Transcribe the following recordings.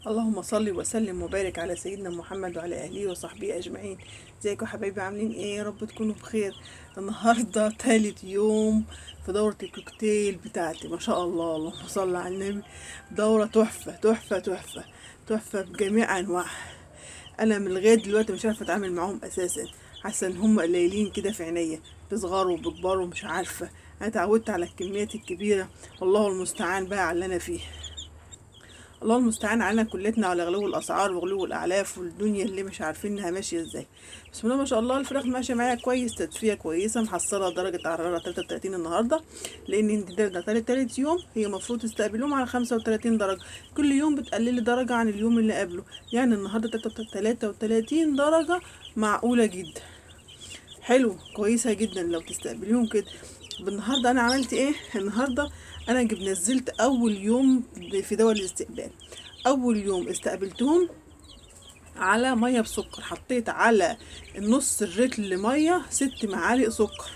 اللهم صل وسلم وبارك على سيدنا محمد وعلى اهله وصحبه اجمعين. ازيكم يا حبايبي؟ عاملين ايه؟ يا رب تكونوا بخير. النهارده تالت يوم في دورة الكوكتيل بتاعتي، ما شاء الله، اللهم صل على النبي. دورة تحفة تحفة تحفة تحفة بجميع انواعها. انا من لغايه دلوقتي مش عارفه اتعامل معاهم اساسا، حاسه ان هم قليلين كده في عينيا، بيصغروا وبيكبروا، مش عارفه. انا اتعودت على الكميات الكبيره، والله المستعان بقى على اللي انا فيه. الله المستعان علينا كلتنا، على غلو الاسعار وغلو الاعلاف والدنيا اللي مش عارفينها ماشيه ازاي. بسم الله ما شاء الله، الفراخ ماشيه معايا كويس، تدفئه كويسه، محصله درجه حراره 33 النهارده، لان انت ده تالت يوم، هي المفروض تستقبلهم على 35 درجه. كل يوم بتقللي درجه عن اليوم اللي قبله، يعني النهارده 33 درجه، معقوله جدا، حلو، كويسه جدا لو تستقبليهم كده. بالنهارده انا عملت ايه النهارده؟ انا نزلت اول يوم في دول الاستقبال. اول يوم استقبلتهم على ميه بسكر، حطيت على النص الرتل ميه 6 معالق سكر،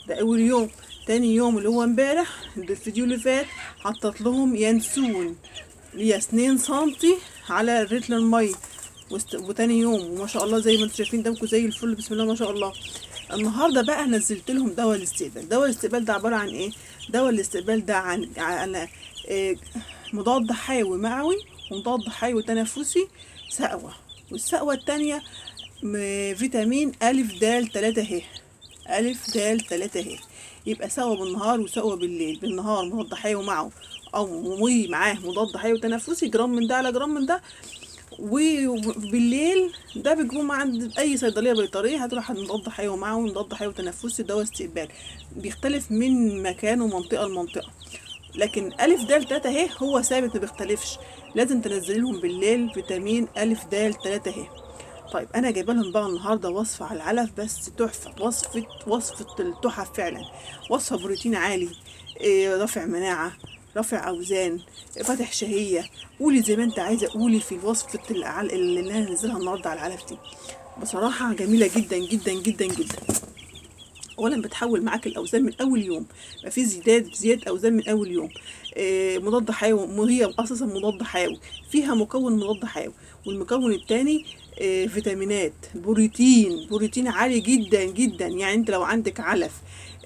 ده اول يوم. تاني يوم اللي هو امبارح، الفيديو اللي فات، حطيت لهم ينسون ليا 2 سنتي على الرتل الميه. وتاني يوم، وما شاء الله زي ما انتم شايفين دمكم زي الفل، بسم الله ما شاء الله. النهارده بقى نزلت لهم دواء الاستقبال. دواء الاستقبال ده عباره عن ايه؟ دواء الاستقبال ده عن إيه؟ مضاد حيوي معوي ومضاد حيوي تنفسي سقوة، والسقوة التانية فيتامين ألف دال 3 ه. ألف دال 3 ه، يبقى سقوة بالنهار وسقوة بالليل. بالنهار مضاد حيوي معه أو معاه مضاد حيوي تنفسي، جرام من ده على جرام من ده. وبالليل ده بيجيبوه عند اي صيدليه بيطريه، هتروح مضاد حيوي معاه مضاد حيوي تنفسي، دواء استقبال. بيختلف من مكان ومنطقه لمنطقه، لكن الف د 3 ه هو ثابت ما بيختلفش. لازم تنزلي لهم بالليل فيتامين الف د 3 ه. طيب انا جايبه لهم بقى النهارده وصفه على العلف، بس تحفه، وصفه التحف فعلا. وصفه بروتين عالي، رافع مناعه، رافع اوزان، فاتح شهيه. قولي زي ما انت عايزه قولي في وصفه اللي انا هنزلها النهارده على العلف دي. بصراحه جميله جدا جدا جدا جدا. اولا بتحول معاك الاوزان من اول يوم، يبقى في زياده اوزان من اول يوم. مضاد حيوي، هي اساسا مضاد حيوي، فيها مكون مضاد حيوي. والمكون الثاني فيتامينات، بروتين عالي جدا جدا. يعني انت لو عندك علف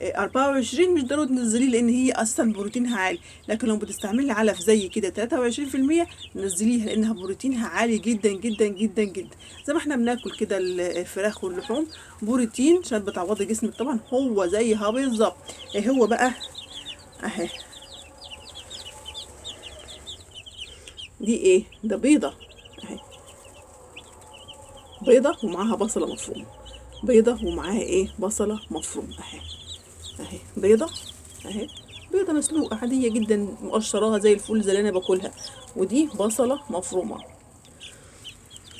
24 مش ضروري تنزليه، لان هي اصلا بروتينها عالي. لكن لو بتستعملي علف زي كده 23%، نزليها، لانها بروتينها عالي جدا جدا جدا جدا. زي ما احنا بناكل كده الفراخ واللحوم، بروتين عشان بتعوضي جسمك طبعا، هو زيها بالظبط. ايه هو بقى؟ اهي، دي ايه؟ ده بيضه اهي، بيضه ومعاها بصله مفرومه، بيضه ومعاها ايه؟ بصله مفرومه اهي. اهي بيضه اهي، بيضه مسلوقه عاديه جدا، مقشراها زي الفل زي اللي انا باكلها. ودي بصله مفرومه،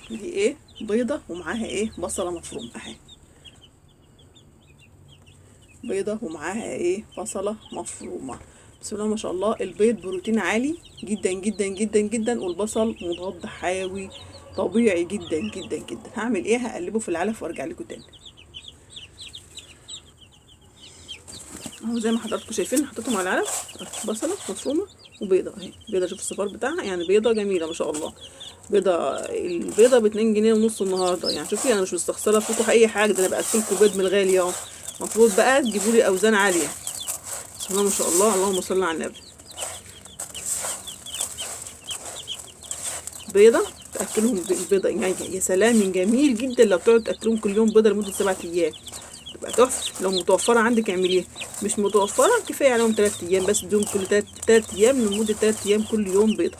دي ايه؟ بيضه ومعاها ايه؟ بصله مفرومه اهي، بيضه ومعاها ايه؟ بصله مفرومه. بسم الله ما شاء الله. البيض بروتين عالي جدا جدا جدا جدا، والبصل مضاد حيوي طبيعي جدا جدا جدا. هعمل ايه؟ هقلبه في العلف وارجع لكم تاني. اهو زي ما حضراتكم شايفين، حطيتهم على العلف، بصله مفرومه وبيضه اهي. بيضه، شوف الصفار بتاعها، يعني بيضه جميله ما شاء الله. البيضه ب2 جنيه ونص النهارده، يعني شوفي انا مش مستخسره فيكم اي حاجه، ده انا باكلكم بيض من الغالي اهو. المفروض بقى تجيبوا لي اوزان عاليه. بسم الله ما شاء الله، اللهم صل على النبي. بيضه تاكلهم البيضه، يعني يا سلام، من جميل جدا لو تقعد تاكلهم كل يوم بيضه لمده 7 ايام، تبقى تحفه. لو متوفره عندك اعمليها، مش متوفره كفايه عليهم 3 ايام بس، اديهم كل 3 ايام، لمده 3 ايام كل يوم بيضه.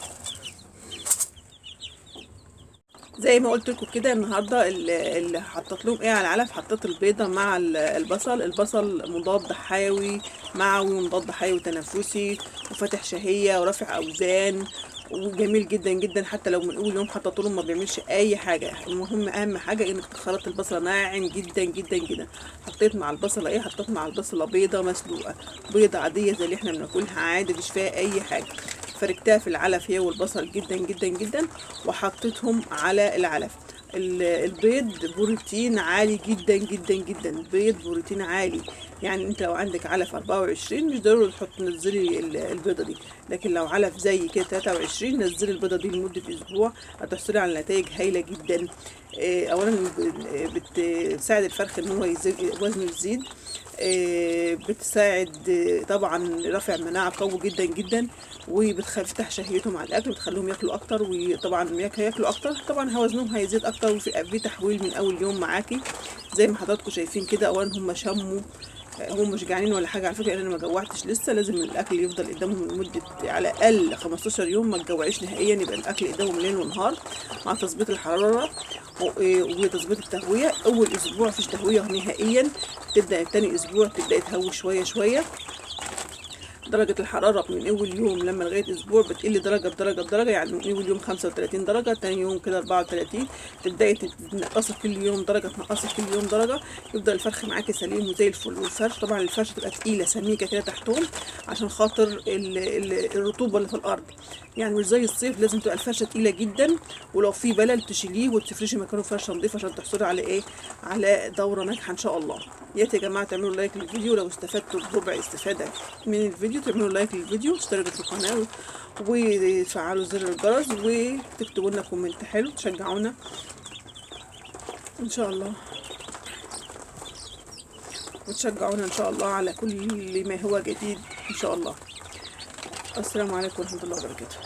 زي ما قلت لكم كده، النهارده اللي حطيت لهم ايه على العلف، حطيت البيضه مع البصل. البصل مضاد حيوي معوي ومضاد حيوي تنفسي وفاتح شهيه ورافع اوزان وجميل جدا جدا. حتى لو من اول يوم حطيت لهم ما بيعملش اي حاجه. المهم اهم حاجه انك تخلط البصله ناعم جدا جدا جدا. حطيت مع البصله ايه؟ حطيت مع البصله بيضه مسلوقه، بيضه عاديه زي اللي احنا بناكلها عادي، مش فيها اي حاجه. فركتها في العلف هي والبصل جدا جدا جدا، وحطيتهم على العلف. البيض بروتين عالي جدا جدا جدا، البيض بروتين عالي، يعني انت لو عندك علف 24 مش ضروري تنزلي البيضه دي، لكن لو علف زي كده 23 نزلي البيضه دي لمده اسبوع، هتحصلي على نتائج هايله جدا. اولا بتساعد الفرخ ان هو وزنه يزيد، بتساعد طبعا رفع مناعه قوي جدا جدا، وبتفتح شهيتهم على الاكل، بتخليهم ياكلوا اكتر، وطبعا ياكلوا اكتر طبعا وزنهم هيزيد اكتر، وفي تحويل من اول يوم معاكي زي ما حضراتكم شايفين كده. اولا هم شموا، هم مش جعانين ولا حاجه على فكره، انا ما جوعتش لسه. لازم الاكل يفضل قدامهم لمده على الاقل 15 يوم، ما تجوعيش نهائيا، يبقى الاكل قدامهم ليل ونهار مع تظبيط الحراره وتظبيط التهويه. اول اسبوع مفيش تهويه نهائيا، تبدا تاني اسبوع تبداي تهوي شويه شويه. درجة الحرارة من أول يوم لما لغاية أسبوع بتقل درجة بدرجة بدرجة، يعني من أول يوم 35 درجة، تاني يوم كده 34، تبدأي تنقصي كل يوم درجة، تنقصي كل يوم درجة، يفضل الفرخ معاكي سليم وزي الفل. والفرش طبعا الفرش تبقى تقيلة سميكة كده تحتهم عشان خاطر الرطوبة اللي في الأرض، يعني مش زي الصيف لازم تبقى الفرشة تقيلة جدا، ولو في بلل تشيليه وتفرشي مكانه فرشة نظيفة عشان تحصلي على إيه، على دورة ناجحة إن شاء الله. يا جماعة تعملوا لايك للفيديو لو استفدتوا بربع استفادة من الفيديو، تعملوا لايك للفيديو، تشتركوا في القناة وتفعلوا زر الجرس وتكتبوا لنا كومنت حلو تشجعونا ان شاء الله، وتشجعونا ان شاء الله على كل ما هو جديد ان شاء الله. السلام عليكم ورحمة الله وبركاته.